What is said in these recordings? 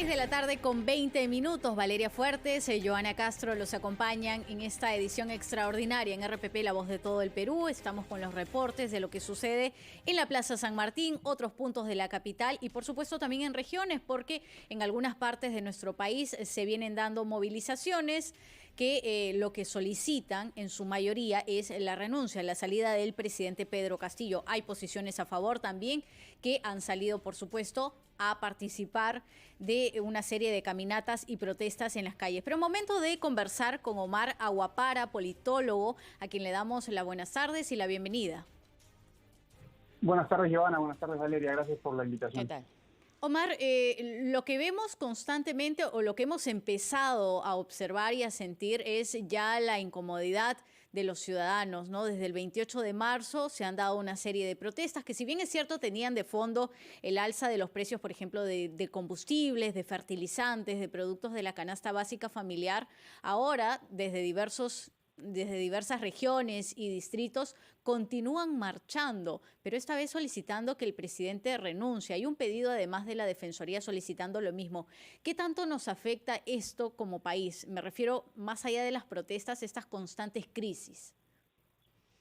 de la tarde con 20 minutos. Valeria Fuertes, Joana Castro los acompañan en esta edición extraordinaria en RPP, La Voz de todo el Perú. Estamos con los reportes de lo que sucede en la Plaza San Martín, otros puntos de la capital y por supuesto también en regiones, porque en algunas partes de nuestro país se vienen dando movilizaciones que lo que solicitan en su mayoría es la renuncia, la salida del presidente Pedro Castillo. Hay posiciones a favor también que han salido, por supuesto, a participar de una serie de caminatas y protestas en las calles. Pero momento de conversar con Omar Aguapara, politólogo, a quien le damos las buenas tardes y la bienvenida. Buenas tardes, Joana. Buenas tardes, Valeria. Gracias por la invitación. ¿Qué tal? Omar, lo que vemos constantemente o lo que hemos empezado a observar y a sentir es ya la incomodidad de los ciudadanos, ¿no? Desde el 28 de marzo se han dado una serie de protestas que, si bien es cierto, tenían de fondo el alza de los precios, por ejemplo, de combustibles, de fertilizantes, de productos de la canasta básica familiar. Ahora, desde diversas regiones y distritos continúan marchando, pero esta vez solicitando que el presidente renuncie. Hay un pedido además de la Defensoría solicitando lo mismo. ¿Qué tanto nos afecta esto como país? Me refiero, más allá de las protestas, estas constantes crisis.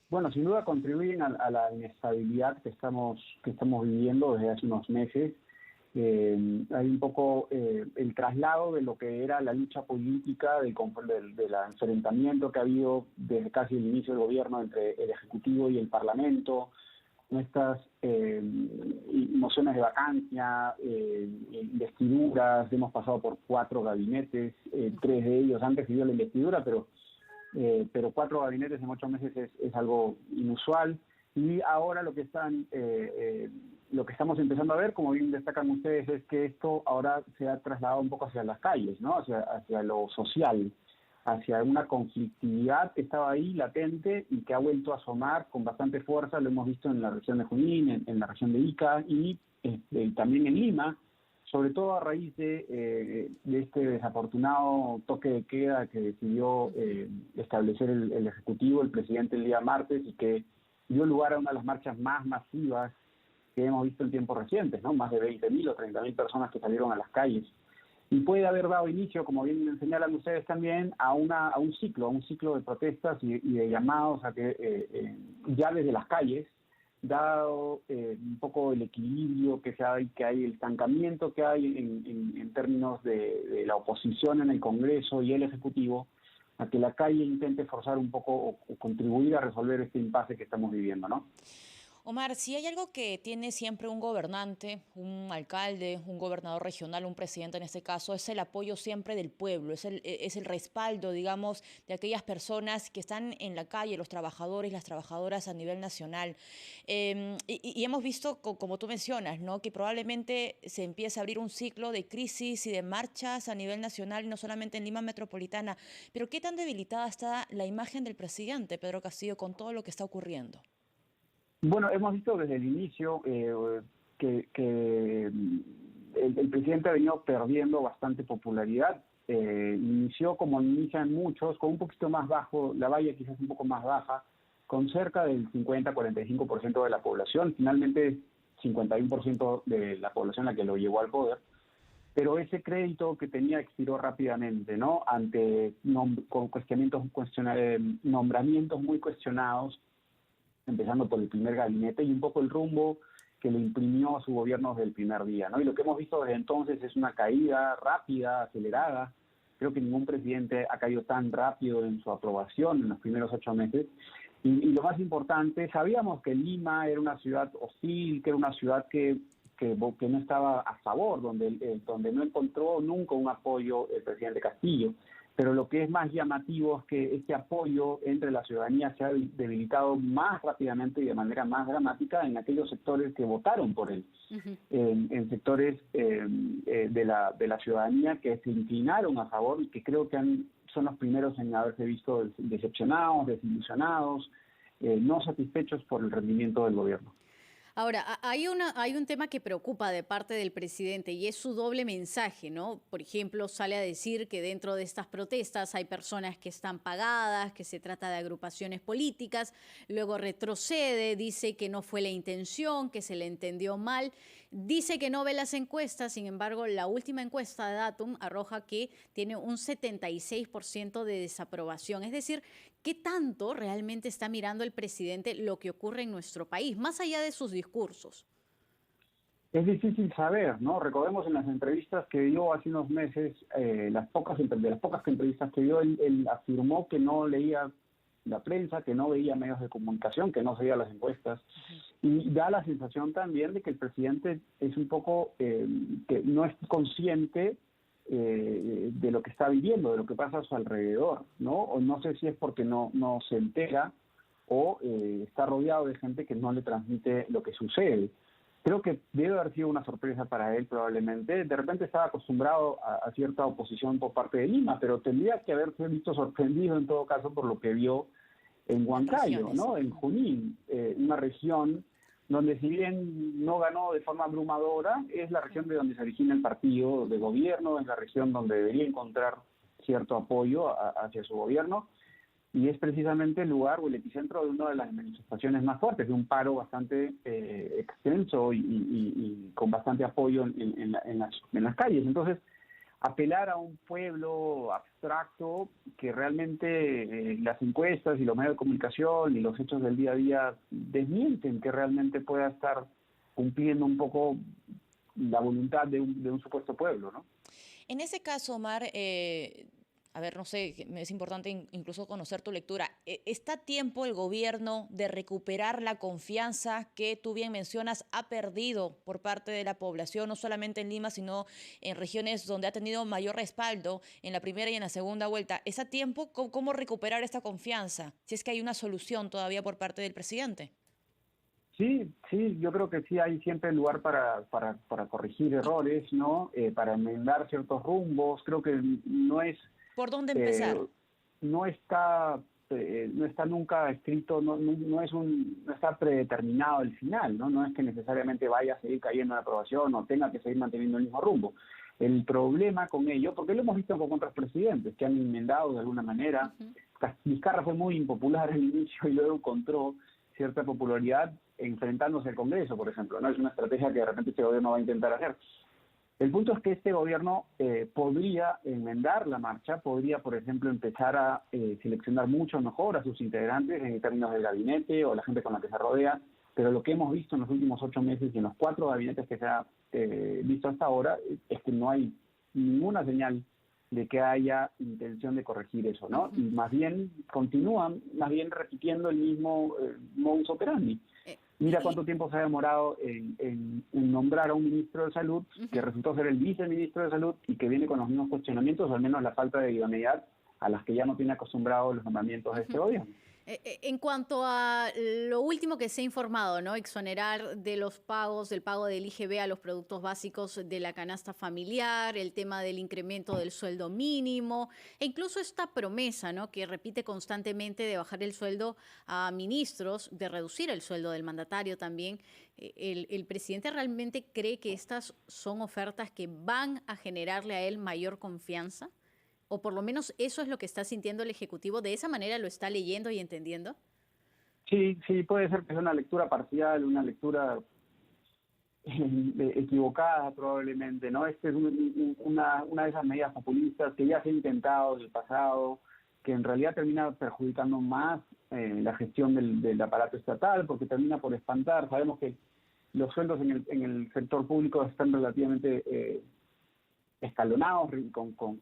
Bueno, sin duda contribuyen a la inestabilidad que estamos viviendo desde hace unos meses. Hay un poco el traslado de lo que era la lucha política, del enfrentamiento que ha habido desde casi el inicio del gobierno entre el Ejecutivo y el Parlamento, estas mociones de vacancia, investiduras. Hemos pasado por 4 gabinetes, 3 de ellos han recibido la investidura, pero 4 gabinetes en 8 meses es algo inusual. Y ahora lo que estamos empezando a ver, como bien destacan ustedes, es que esto ahora se ha trasladado un poco hacia las calles, ¿no? Hacia lo social, hacia una conflictividad que estaba ahí latente y que ha vuelto a asomar con bastante fuerza. Lo hemos visto en la región de Junín, en la región de Ica y también en Lima, sobre todo a raíz de este desafortunado toque de queda que decidió establecer el Ejecutivo, el presidente, el día martes, y que dio lugar a una de las marchas más masivas que hemos visto en tiempos recientes, ¿no? Más de 20.000 o 30.000 personas que salieron a las calles. Y puede haber dado inicio, como bien señalan ustedes también, a un ciclo de protestas y de llamados a que ya desde las calles, dado un poco el equilibrio que hay, el estancamiento que hay en términos de la oposición en el Congreso y el Ejecutivo, a que la calle intente forzar un poco o contribuir a resolver este impasse que estamos viviendo, ¿no? Omar, si hay algo que tiene siempre un gobernante, un alcalde, un gobernador regional, un presidente en este caso, es el apoyo siempre del pueblo, es el respaldo, digamos, de aquellas personas que están en la calle, los trabajadores y las trabajadoras a nivel nacional. Y hemos visto, como tú mencionas, ¿no?, que probablemente se empiece a abrir un ciclo de crisis y de marchas a nivel nacional, y no solamente en Lima metropolitana. Pero ¿qué tan debilitada está la imagen del presidente Pedro Castillo con todo lo que está ocurriendo? Bueno, hemos visto desde el inicio que el presidente ha venido perdiendo bastante popularidad. Inició, como inician muchos, con un poquito más bajo, la valla quizás un poco más baja, con cerca del 50-45% de la población. Finalmente, 51% de la población la que lo llevó al poder. Pero ese crédito que tenía expiró rápidamente, ¿no? Ante nombramientos muy cuestionados, empezando por el primer gabinete y un poco el rumbo que le imprimió a su gobierno desde el primer día, ¿no? Y lo que hemos visto desde entonces es una caída rápida, acelerada. Creo que ningún presidente ha caído tan rápido en su aprobación en los primeros 8 meses. Y lo más importante, sabíamos que Lima era una ciudad hostil, que era una ciudad que no estaba a favor, donde no encontró nunca un apoyo el presidente Castillo. Pero lo que es más llamativo es que este apoyo entre la ciudadanía se ha debilitado más rápidamente y de manera más dramática en aquellos sectores que votaron por él, en sectores de la ciudadanía que se inclinaron a favor y que creo que son los primeros en haberse visto decepcionados, desilusionados, no satisfechos por el rendimiento del gobierno. Ahora, hay un tema que preocupa de parte del presidente y es su doble mensaje, ¿no? Por ejemplo, sale a decir que dentro de estas protestas hay personas que están pagadas, que se trata de agrupaciones políticas, luego retrocede, dice que no fue la intención, que se le entendió mal, dice que no ve las encuestas, sin embargo, la última encuesta de Datum arroja que tiene un 76% de desaprobación, es decir, ¿qué tanto realmente está mirando el presidente lo que ocurre en nuestro país, más allá de sus discursos? Es difícil saber, ¿no? Recordemos en las entrevistas que dio hace unos meses, de las pocas entrevistas que dio, él afirmó que no leía la prensa, que no veía medios de comunicación, que no seguía las encuestas. Y da la sensación también de que el presidente es un poco, que no es consciente de lo que está viviendo, de lo que pasa a su alrededor, ¿no? O no sé si es porque no se entera o está rodeado de gente que no le transmite lo que sucede. Creo que debe haber sido una sorpresa para él probablemente. De repente estaba acostumbrado a cierta oposición por parte de Lima, pero tendría que haberse visto sorprendido en todo caso por lo que vio en Huancayo, ¿no? En Junín, una región donde si bien no ganó de forma abrumadora, es la región de donde se origina el partido de gobierno, es la región donde debería encontrar cierto apoyo hacia su gobierno, y es precisamente el lugar o el epicentro de una de las manifestaciones más fuertes, de un paro bastante extenso y con bastante apoyo en las calles. Entonces, apelar a un pueblo abstracto que realmente las encuestas y los medios de comunicación y los hechos del día a día desmienten que realmente pueda estar cumpliendo un poco la voluntad de un supuesto pueblo, ¿no? En ese caso, Omar, a ver, no sé, es importante incluso conocer tu lectura. ¿Está a tiempo el gobierno de recuperar la confianza que tú bien mencionas ha perdido por parte de la población, no solamente en Lima, sino en regiones donde ha tenido mayor respaldo en la primera y en la segunda vuelta? ¿Es a tiempo? ¿Cómo recuperar esta confianza? Si es que hay una solución todavía por parte del presidente. Sí, yo creo que sí hay siempre lugar para corregir errores, ¿no? Para enmendar ciertos rumbos. Creo que no es ¿Por dónde empezar? no está nunca escrito, no está predeterminado el final, ¿no? No es que necesariamente vaya a seguir cayendo en la aprobación o tenga que seguir manteniendo el mismo rumbo. El problema con ello, porque lo hemos visto con otros presidentes que han enmendado de alguna manera. Vizcarra fue muy impopular al inicio y luego encontró cierta popularidad enfrentándose al Congreso, por ejemplo, ¿no? Es una estrategia que de repente este gobierno va a intentar hacer. El punto es que este gobierno podría enmendar la marcha, podría, por ejemplo, empezar a seleccionar mucho mejor a sus integrantes en términos del gabinete o la gente con la que se rodea, pero lo que hemos visto en los últimos 8 meses y en los 4 gabinetes que se ha visto hasta ahora es que no hay ninguna señal de que haya intención de corregir eso, ¿no? Y más bien continúan, repitiendo el mismo modus operandi. Mira cuánto tiempo se ha demorado en nombrar a un ministro de Salud que resultó ser el viceministro de Salud y que viene con los mismos cuestionamientos, o al menos la falta de idoneidad a las que ya no tiene acostumbrados los nombramientos de este gobierno. En cuanto a lo último que se ha informado, ¿no? Exonerar de los pagos, del pago del IGB a los productos básicos de la canasta familiar, el tema del incremento del sueldo mínimo, e incluso esta promesa, ¿no? Que repite constantemente de bajar el sueldo a ministros, de reducir el sueldo del mandatario también. ¿El presidente realmente cree que estas son ofertas que van a generarle a él mayor confianza? O por lo menos eso es lo que está sintiendo el Ejecutivo. ¿De esa manera lo está leyendo y entendiendo? Sí, puede ser que sea una lectura parcial, una lectura equivocada probablemente, ¿no? Esta es una de esas medidas populistas que ya se ha intentado en el pasado, que en realidad termina perjudicando más la gestión del aparato estatal, porque termina por espantar. Sabemos que los sueldos en el sector público están relativamente escalonados,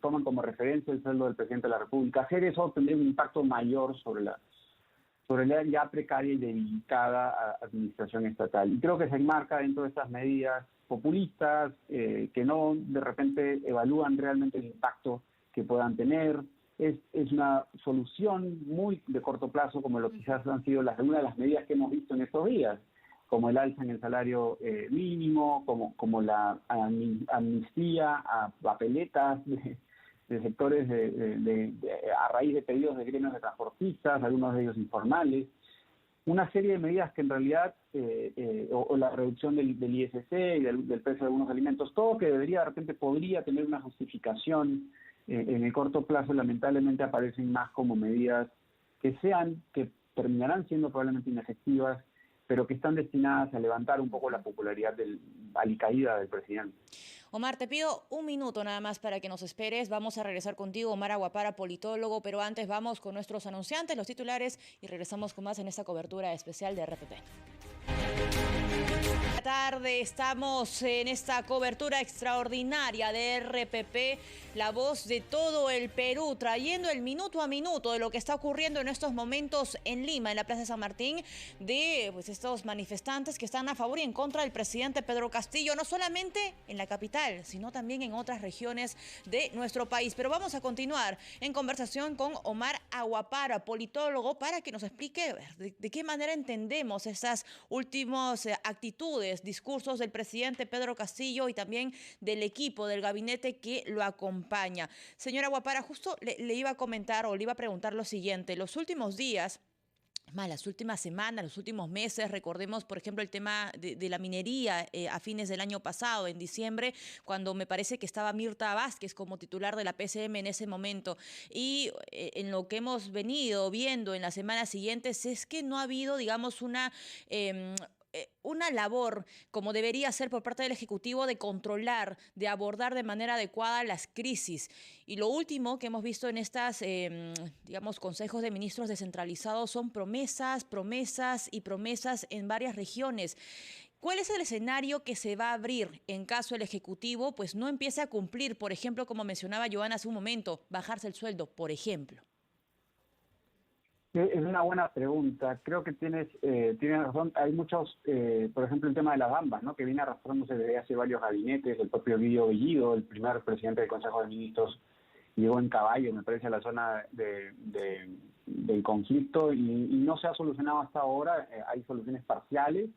toman como referencia el sueldo del presidente de la República. Hacer eso tendría un impacto mayor sobre la ya precaria y debilitada administración estatal. Y creo que se enmarca dentro de estas medidas populistas que no de repente evalúan realmente el impacto que puedan tener. Es una solución muy de corto plazo, como lo quizás han sido una de las medidas que hemos visto en estos días, como el alza en el salario mínimo, como la amnistía a papeletas de sectores a raíz de pedidos de gremios de transportistas, algunos de ellos informales. una serie de medidas que en realidad, o la reducción del ISC y del precio de algunos alimentos, todo que debería de repente podría tener una justificación en el corto plazo, lamentablemente aparecen más como medidas que terminarán siendo probablemente inefectivas, pero que están destinadas a levantar un poco la popularidad alicaída del presidente. Omar, te pido un minuto nada más para que nos esperes. Vamos a regresar contigo, Omar Aguapara, politólogo, pero antes vamos con nuestros anunciantes, los titulares, y regresamos con más en esta cobertura especial de RPP. Buenas tardes, estamos en esta cobertura extraordinaria de RPP, la voz de todo el Perú, trayendo el minuto a minuto de lo que está ocurriendo en estos momentos en Lima, en la Plaza de San Martín, de estos manifestantes que están a favor y en contra del presidente Pedro Castillo, no solamente en la capital, sino también en otras regiones de nuestro país. Pero vamos a continuar en conversación con Omar Aguapara, politólogo, para que nos explique de qué manera entendemos esas últimas actitudes, discursos del presidente Pedro Castillo y también del equipo del gabinete que lo acompaña. Señora Aguapara, justo le iba a comentar o le iba a preguntar lo siguiente. Los últimos días, las últimas semanas, los últimos meses, recordemos, por ejemplo, el tema de la minería a fines del año pasado, en diciembre, cuando me parece que estaba Mirta Vázquez como titular de la PCM en ese momento. Y en lo que hemos venido viendo en las semanas siguientes es que no ha habido, digamos, una labor, como debería ser por parte del Ejecutivo, de controlar, de abordar de manera adecuada las crisis. Y lo último que hemos visto en estas, digamos, consejos de ministros descentralizados son promesas, promesas y promesas en varias regiones. ¿Cuál es el escenario que se va a abrir en caso el Ejecutivo pues no empiece a cumplir, por ejemplo, como mencionaba Joana hace un momento, bajarse el sueldo, por ejemplo? Es una buena pregunta. Creo que tienes razón. Hay muchos, por ejemplo, el tema de las bambas, ¿no? Que viene arrastrándose desde hace varios gabinetes. El propio Guido Bellido, el primer presidente del Consejo de Ministros, llegó en caballo, me parece, a la zona del conflicto y no se ha solucionado hasta ahora. Hay soluciones parciales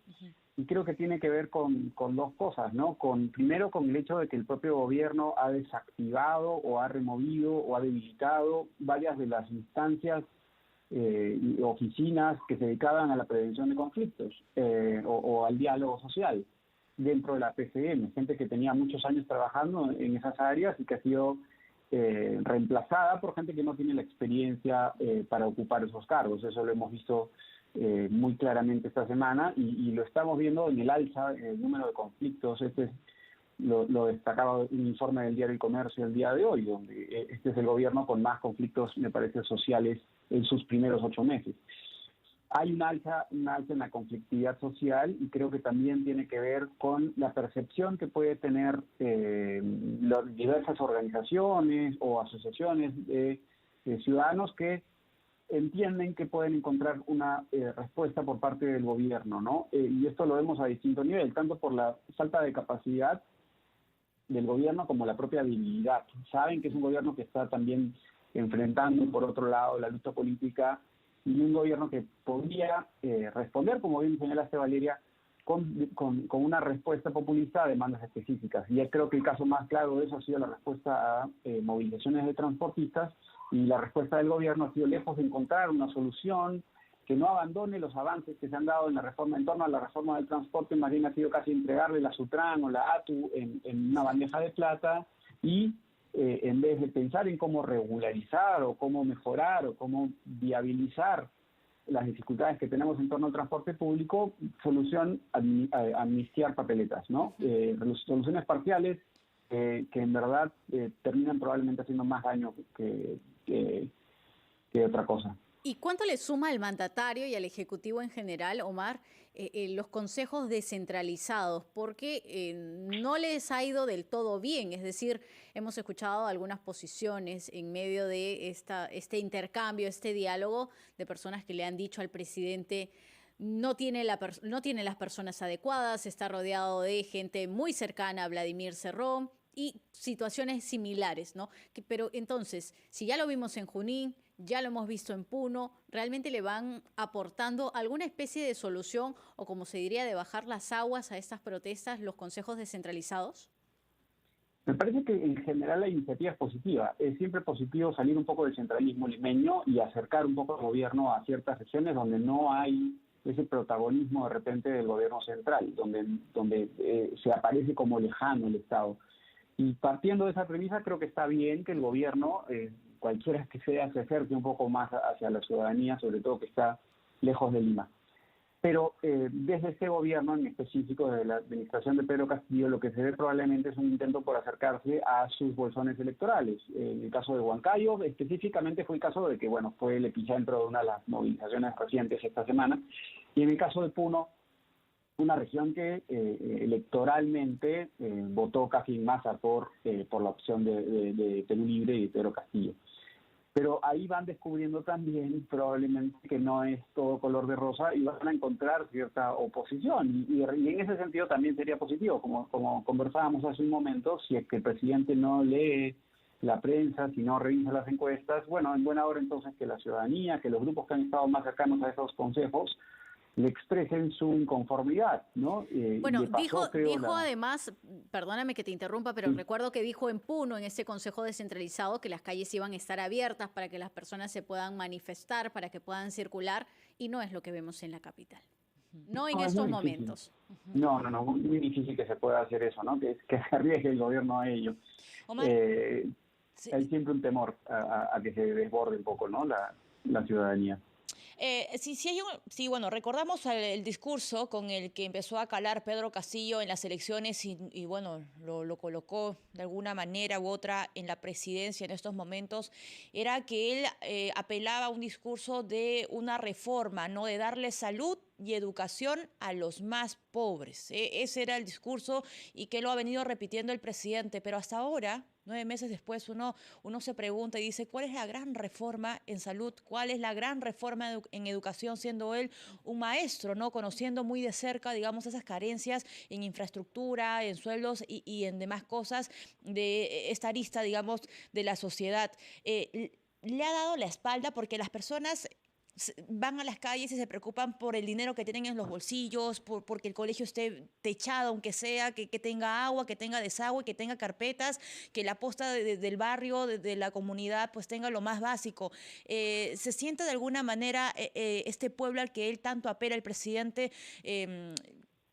y creo que tiene que ver con dos cosas, ¿no? Primero, con el hecho de que el propio gobierno ha desactivado o ha removido o ha debilitado varias de las instancias y oficinas que se dedicaban a la prevención de conflictos o al diálogo social dentro de la PCM, gente que tenía muchos años trabajando en esas áreas y que ha sido reemplazada por gente que no tiene la experiencia para ocupar esos cargos. Eso lo hemos visto muy claramente esta semana y lo estamos viendo en el alza en el número de conflictos. Lo destacaba un informe del diario El Comercio el día de hoy, donde este es el gobierno con más conflictos, me parece, sociales en sus primeros 8 meses. Hay un alza en la conflictividad social y creo que también tiene que ver con la percepción que puede tener las diversas organizaciones o asociaciones de ciudadanos que entienden que pueden encontrar una respuesta por parte del gobierno, ¿no? Y esto lo vemos a distinto nivel, tanto por la falta de capacidad del gobierno como la propia debilidad. Saben que es un gobierno que está también enfrentando, por otro lado, la lucha política y un gobierno que podría responder, como bien señalaste, Valeria, con una respuesta populista a demandas específicas. Y ya creo que el caso más claro de eso ha sido la respuesta a movilizaciones de transportistas y la respuesta del gobierno ha sido, lejos de encontrar una solución que no abandone los avances que se han dado en la reforma, en torno a la reforma del transporte, más bien ha sido casi entregarle la Sutran o la ATU en una bandeja de plata y en vez de pensar en cómo regularizar o cómo mejorar o cómo viabilizar las dificultades que tenemos en torno al transporte público, solución amnistiar papeletas, ¿no? Soluciones parciales que en verdad terminan probablemente haciendo más daño que otra cosa. ¿Y cuánto le suma al mandatario y al Ejecutivo en general, Omar, los consejos descentralizados? Porque no les ha ido del todo bien. Es decir, hemos escuchado algunas posiciones en medio de este intercambio, este diálogo de personas que le han dicho al presidente no tiene las personas adecuadas, está rodeado de gente muy cercana a Vladimir Cerrón y situaciones similares, ¿no? Pero entonces, si ya lo vimos en Junín, ya lo hemos visto en Puno, ¿realmente le van aportando alguna especie de solución o, como se diría, de bajar las aguas a estas protestas los consejos descentralizados? Me parece que en general la iniciativa es positiva. Es siempre positivo salir un poco del centralismo limeño y acercar un poco al gobierno a ciertas regiones donde no hay ese protagonismo de repente del gobierno central, donde se aparece como lejano el Estado. Y partiendo de esa premisa, creo que está bien que el gobierno, cualquiera que sea, se acerque un poco más hacia la ciudadanía, sobre todo que está lejos de Lima. Pero desde este gobierno en específico, de la administración de Pedro Castillo, lo que se ve probablemente es un intento por acercarse a sus bolsones electorales. En el caso de Huancayo, específicamente fue el caso de que, bueno, fue el epicentro de una de las movilizaciones recientes esta semana. Y en el caso de Puno, una región que electoralmente votó casi en masa por la opción de Perú Libre y de Pedro Castillo. Pero ahí van descubriendo también probablemente que no es todo color de rosa y van a encontrar cierta oposición. Y en ese sentido también sería positivo, como conversábamos hace un momento, si es que el presidente no lee la prensa, si no revisa las encuestas, bueno, en buena hora entonces que la ciudadanía, que los grupos que han estado más cercanos a esos consejos, le expresen su inconformidad, ¿no? Bueno, dijo además, perdóname que te interrumpa, pero recuerdo que dijo en Puno, en ese consejo descentralizado, que las calles iban a estar abiertas para que las personas se puedan manifestar, para que puedan circular, y no es lo que vemos en la capital. No en estos momentos. No, muy difícil que se pueda hacer eso, ¿no? Que se arriesgue el gobierno a ello. Omar, sí. Hay siempre un temor a que se desborde un poco, ¿no? La ciudadanía. Bueno, recordamos el discurso con el que empezó a calar Pedro Castillo en las elecciones y bueno, lo colocó de alguna manera u otra en la presidencia en estos momentos, era que él apelaba a un discurso de una reforma, ¿no? De darle salud y educación a los más pobres. Ese era el discurso y que lo ha venido repitiendo el presidente, pero hasta ahora, 9 meses después, uno se pregunta y dice, ¿cuál es la gran reforma en salud? ¿Cuál es la gran reforma en educación, siendo él un maestro, ¿no? Conociendo muy de cerca, digamos, esas carencias en infraestructura, en sueldos y en demás cosas de esta arista, digamos, de la sociedad. Le ha dado la espalda porque las personas van a las calles y se preocupan por el dinero que tienen en los bolsillos, porque el colegio esté techado, aunque sea, que tenga agua, que tenga desagüe, que tenga carpetas, que la posta del barrio, de la comunidad, pues tenga lo más básico. ¿Se siente de alguna manera este pueblo al que él tanto apela el presidente,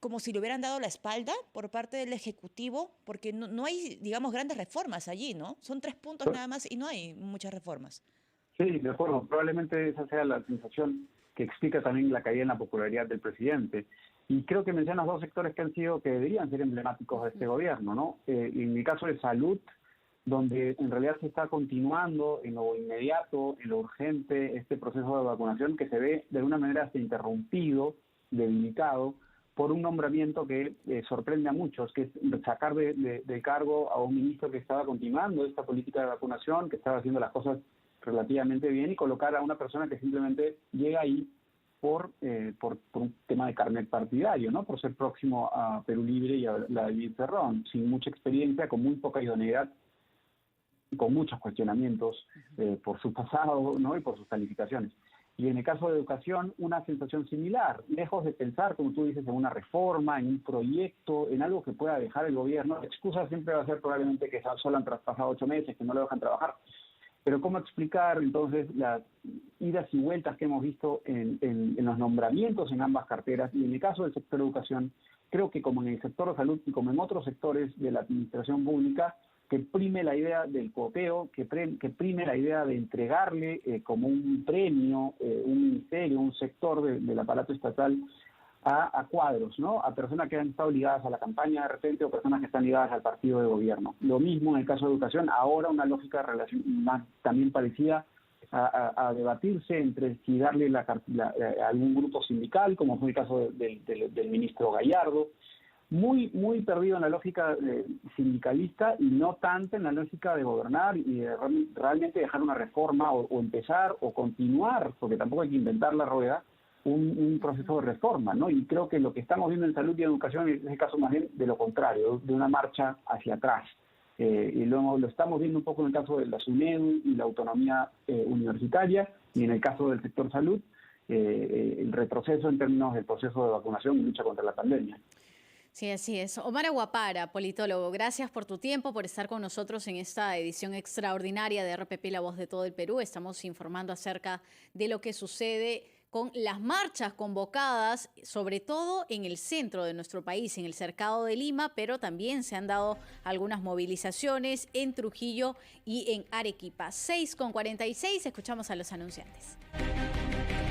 como si le hubieran dado la espalda por parte del Ejecutivo? Porque no hay, digamos, grandes reformas allí, ¿no? Son 3 puntos nada más y no hay muchas reformas. Sí, de acuerdo. Probablemente esa sea la sensación que explica también la caída en la popularidad del presidente. Y creo que mencionas 2 sectores que deberían ser emblemáticos de este gobierno, ¿no? En el caso de salud, donde en realidad se está continuando en lo inmediato, en lo urgente, este proceso de vacunación que se ve de alguna manera hasta interrumpido, debilitado, por un nombramiento que sorprende a muchos, que es sacar de cargo a un ministro que estaba continuando esta política de vacunación, que estaba haciendo las cosas relativamente bien, y colocar a una persona que simplemente llega ahí por un tema de carnet partidario, ¿no? Por ser próximo a Perú Libre y a la David Cerrón, sin mucha experiencia, con muy poca idoneidad, con muchos cuestionamientos por su pasado, ¿no? Y por sus calificaciones. Y en el caso de educación, una sensación similar, lejos de pensar, como tú dices, en una reforma, en un proyecto, en algo que pueda dejar el gobierno. La excusa siempre va a ser probablemente que solo han traspasado 8 meses, que no lo dejan trabajar. Pero ¿cómo explicar entonces las idas y vueltas que hemos visto en los nombramientos en ambas carteras? Y en el caso del sector educación, creo que como en el sector de salud y como en otros sectores de la administración pública, que prime la idea del copeo, que prime la idea de entregarle como un premio, un ministerio, un sector del aparato estatal a cuadros, ¿no? A personas que han estado ligadas a la campaña de repente o personas que están ligadas al partido de gobierno. Lo mismo en el caso de educación, ahora una lógica de relación más también parecida a debatirse entre si darle a algún grupo sindical, como fue el caso del ministro Gallardo, muy perdido en la lógica sindicalista y no tanto en la lógica de gobernar y de realmente dejar una reforma o empezar o continuar, porque tampoco hay que inventar la rueda, un proceso de reforma, ¿no? Y creo que lo que estamos viendo en salud y educación es el caso más bien de lo contrario, de una marcha hacia atrás. Y lo estamos viendo un poco en el caso de la SUNEDU y la autonomía universitaria, y en el caso del sector salud, el retroceso en términos del proceso de vacunación y lucha contra la pandemia. Sí, así es. Omar Aguapara, politólogo, gracias por tu tiempo, por estar con nosotros en esta edición extraordinaria de RPP, La Voz de todo el Perú. Estamos informando acerca de lo que sucede con las marchas convocadas, sobre todo en el centro de nuestro país, en el Cercado de Lima, pero también se han dado algunas movilizaciones en Trujillo y en Arequipa. 6:46, escuchamos a los anunciantes.